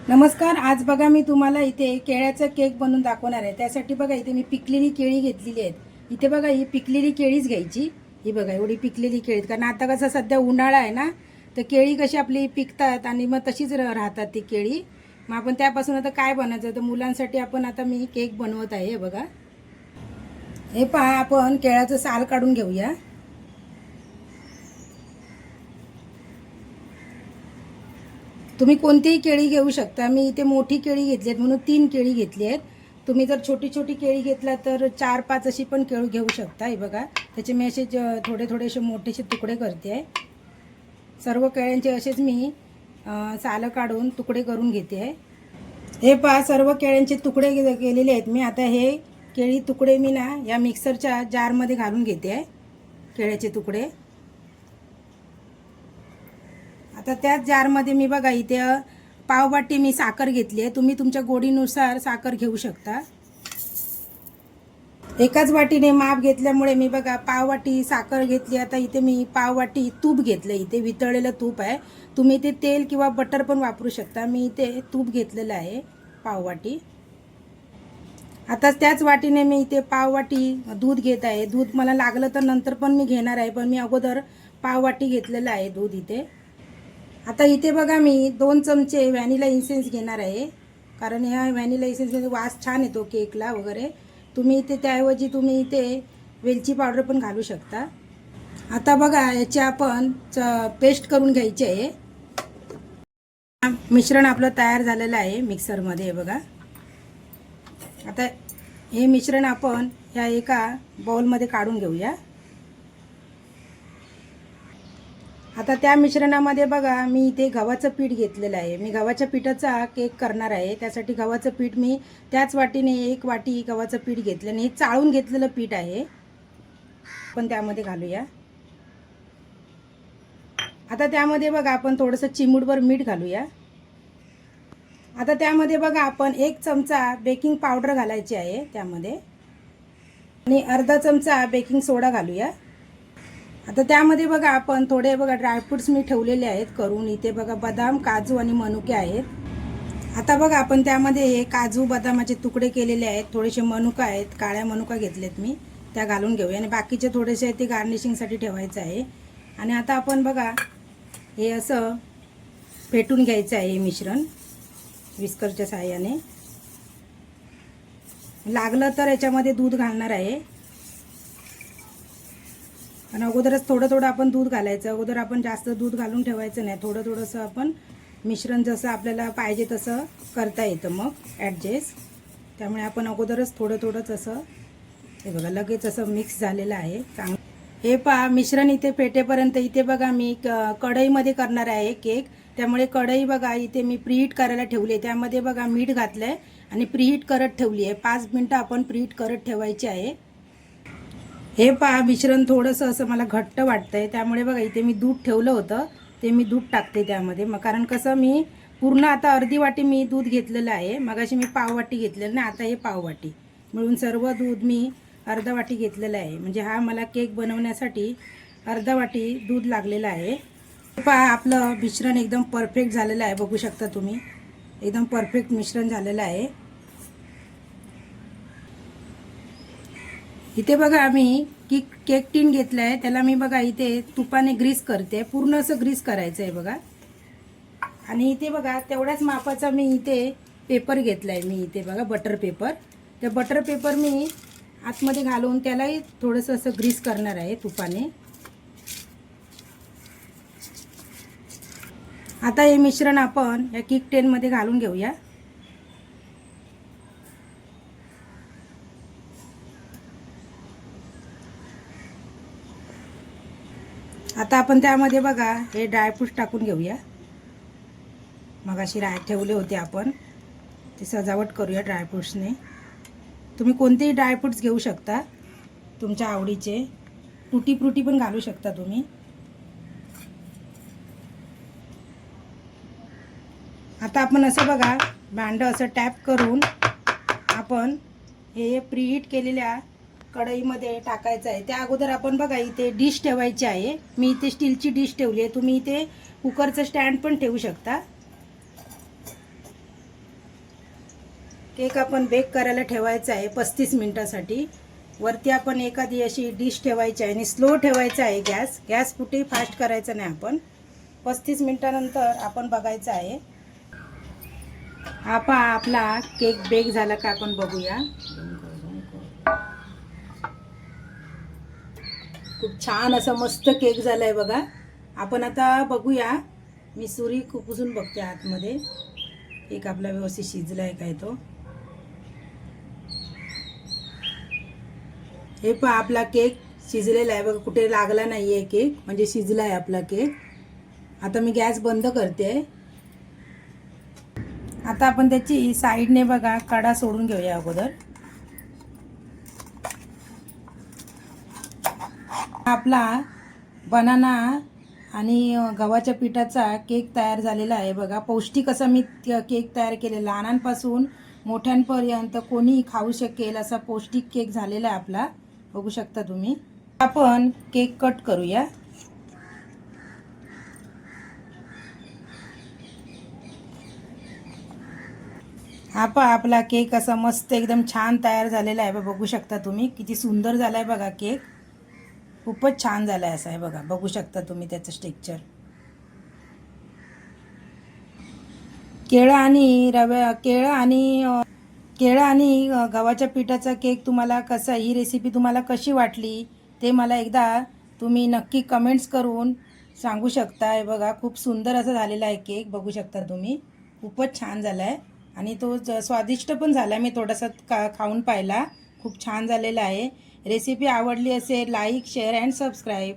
नमस्कार. आज बघा मी तुम्हाला इथे केळ्याचा केक बनवून दाखवणार आहे. त्यासाठी बघा इथे मी पिकलेली केळी घेतलेली आहेत. इथे बघा ही पिकलेली केळीच घ्यायची. ही बघा एवढी पिकलेली केळी, कारण आता कसं सध्या उन्हाळा आहे ना, तर केळी कशी आपली पिकतात आणि मग तशीच राहतात ती केळी. मग आपण त्यापासून आता काय बनवायचं, तर मुलांसाठी आपण आता मी केक बनवत आहे. हे बघा, हे पहा, आपण केळ्याचं साल काढून घेऊया. तुम्ही कोणतीही केळी घेऊ शकता. मी इथे मोठी केळी घेतली आहेत म्हणून 3 केळी घेतली आहेत. तुम्ही जर छोटी छोटी केळी घेतला तर 4-5 अशी पण केळी घेऊ शकता. हे बघा, त्याचे मी असे थोडे थोडेसे मोठेसे तुकडे करते आहे. सर्व केळ्यांचे असेच मी सालं काढून तुकडे करून घेते आहे. हे पहा, सर्व केळ्यांचे तुकडे केलेले आहेत मी. आता हे केळी तुकडे मी ना या मिक्सरच्या जारमध्ये घालून घेते आहे, केळ्याचे तुकडे. आता त्याच जारमध्ये मी बघा इथे पाववाटी मी साखर घेतली आहे. तुम्ही तुमच्या गोडीनुसार साखर घेऊ शकता. एकाच वाटीने माप घेतल्यामुळे मी बघा पाववाटी साखर घेतली. आता इथे मी पाववाटी तूप घेतलं. इथे वितळलेलं तूप आहे. तुम्ही इथे तेल किंवा बटर पण वापरू शकता. मी इथे तूप घेतलेलं आहे पाववाटी. आता त्याच वाटीने मी इथे पाववाटी दूध घेत आहे. दूध मला लागलं तर नंतर पण मी घेणार आहे, पण मी अगोदर पाववाटी घेतलेलं आहे दूध इथे. आता इथे बघा मी 2 चमचे व्हॅनिला इसेन्स घेणार आहे, कारण ह्या व्हॅनिला इसेन्समध्ये वास छान येतो केकला वगैरे. तुम्ही इथे त्याऐवजी तुम्ही इथे वेलची पावडर पण घालू शकता. आता बघा याची आपण पेस्ट करून घ्यायची आहे. मिश्रण आपलं तयार झालेलं आहे मिक्सरमध्ये. हे बघा, आता हे मिश्रण आपण ह्या एका बाउलमध्ये काढून घेऊया. आता त्या मिश्रणामध्ये बघा मी इथे गव्हाचं पीठ घेतलेलं आहे. मी गव्हाच्या पिठाचा केक करणार आहे. त्यासाठी गव्हाचं पीठ मी त्याच वाटीने 1 वाटी गव्हाचं पीठ घेतलं आणि हे चाळून घेतलेलं पीठ आहे, पण त्यामध्ये घालूया. आता त्यामध्ये बघा आपण थोडंसं चिमूटभर मीठ घालूया. आता त्यामध्ये बघा आपण 1 चमचा बेकिंग पावडर घालायची आहे त्यामध्ये, आणि अर्धा चमचा बेकिंग सोडा घालूया. आता त्यामध्ये बघा आपण थोडे बघा ड्रायफ्रूट्स मी ठेवलेले आहेत करून. इथे बघा बदाम, काजू आणि मनुके आहेत. आता बघा आपण त्यामध्ये हे काजू बदामाचे तुकडे केलेले आहेत. थोडेसे मनुका आहेत, काळ्या मनुका घेतलेत मी, त्या घालून घेऊया. आणि बाकीचे थोडेसे ते गार्निशिंगसाठी ठेवायचं आहे. आणि आता आपण बघा हे असं फेटून घ्यायचं आहे हे मिश्रण विस्करच्या साहाय्याने. लागलं तर याच्यामध्ये दूध घालणार आहे, आणि अगोदरच थोडं थोडं आपण दूध घालायचं. अगोदर आपण जास्त दूध घालून ठेवायचं नाही. थोडं थोडंसं आपण मिश्रण जसं आपल्याला पाहिजे तसं करता येतं मग ॲडजस्ट. त्यामुळे आपण अगोदरच थोडं थोडंच असं, हे बघा लगेच असं मिक्स झालेलं आहे चांगलं. हे पहा मिश्रण इथे फेटेपर्यंत. इथे बघा मी कढईमध्ये करणार आहे केक, त्यामुळे कढई बघा इथे मी प्रीहीट करायला ठेवली आहे. त्यामध्ये बघा मीठ घातलं आहे आणि प्रीहीट करत ठेवली आहे. 5 मिनटं आपण प्रीहीट करत ठेवायची आहे. हे पहा मिश्रण थोडंसं असं मला घट्ट वाटतं आहे, त्यामुळे बघा इथे मी दूध ठेवलं होतं, ते मी दूध टाकते त्यामध्ये. मग कारण कसं मी पूर्ण आता अर्धी वाटी मी दूध घेतलेलं आहे. मगाशी मी पाववाटी घेतलेलं ना, आता हे पाववाटी मिळून सर्व दूध मी अर्धा वाटी घेतलेलं आहे. म्हणजे हा मला केक बनवण्यासाठी अर्धा वाटी दूध लागलेलं आहे. पहा आपलं मिश्रण एकदम परफेक्ट झालेलं आहे. बघू शकता तुम्ही, एकदम परफेक्ट मिश्रण झालेलं आहे. इथे बघा आम्ही केक टीन घेतलं आहे, त्याला मी बघा इथे तुपाने ग्रीस करते. पूर्ण असं ग्रीस करायचं आहे बघा. आणि इथे बघा तेवढ्याच मापाचा मी इथे पेपर घेतला आहे. मी इथे बघा बटर पेपर, त्या बटर पेपर मी आतमध्ये घालून त्यालाही थोडंसं असं ग्रीस करणार आहे तुपाने. आता हे मिश्रण आपण या केक टीनमध्ये घालून घेऊया. आता आपण त्यामध्ये बघा हे ड्रायफ्रूट्स टाकून घेऊया. मगाशी ठेवले होते आपण, ते सजावट करूया ड्रायफ्रूट्सने. तुम्ही कोणतेही ड्रायफ्रूट्स घेऊ शकता तुमच्या आवडीचे. टुटी फ्रुटी पण घालू शकता तुम्ही. आता आपण असं बघा भांडं असं टॅप करून आपण हे प्रीहीट केलेल्या कढईमध्ये टाकायचं आहे. त्या अगोदर आपण बघा इथे डिश ठेवायची आहे. मी इथे स्टीलची डिश ठेवली आहे. तुम्ही इथे कुकरचं स्टँड पण ठेवू शकता. केक आपण बेक करायला ठेवायचा आहे 35 मिनिटासाठी. वरती आपण एखादी अशी डिश ठेवायची आहे आणि स्लो ठेवायचा आहे गॅस कुठेही फास्ट करायचं नाही आपण. 35 मिनिटानंतर आपण बघायचं आहे. आपला केक बेक झाला का आपण बघूया. खूप छान असा मस्त केक झाला आहे बघा. आपण आता बघूया. मी सुरी खुपसून बघते आतमध्ये केक आपला व्यवस्थित शिजला आहे काय तो. हे पहा आपला केक शिजलेला आहे बघा. कुठे लागला नाही आहे केक, म्हणजे शिजला आहे आपला केक. आता मी गॅस बंद करते. आता आपण त्याची साईडने बघा कडा सोडून घेऊया अगोदर. आपला बनाना आणि गव्हाच्या पिठाचा केक तयार झालेला आहे बघा. पौष्टिक असा मी केक तयार केलेला. लहानांपासून मोठ्यांपर्यंत कोणीही खाऊ शकेल असा पौष्टिक केक झालेला आहे आपला. बघू शकता तुम्ही. आपण केक कट करूया. आपला केक असा मस्त एकदम छान तयार झालेला आहे. बघू शकता तुम्ही किती सुंदर झाला आहे बघा केक. खूपच छान झाला आहे. असा आहे बघा. बघू शकता तुम्ही त्याचं टेक्स्चर. केळं आणि गव्हाच्या पिठाचा केक तुम्हाला कसा, ही रेसिपी तुम्हाला कशी वाटली ते मला एकदा तुम्ही नक्की कमेंट्स करून सांगू शकता. आहे बघा खूप सुंदर असा झालेला आहे केक. बघू शकता तुम्ही. खूपच छान झाला आहे आणि तो स्वादिष्ट पण झाला. मी थोडासा खाऊन पाहिला. खूप छान झालेला आहे. रेसिपी आवडली असेल लाईक शेअर अँड सबस्क्राईब.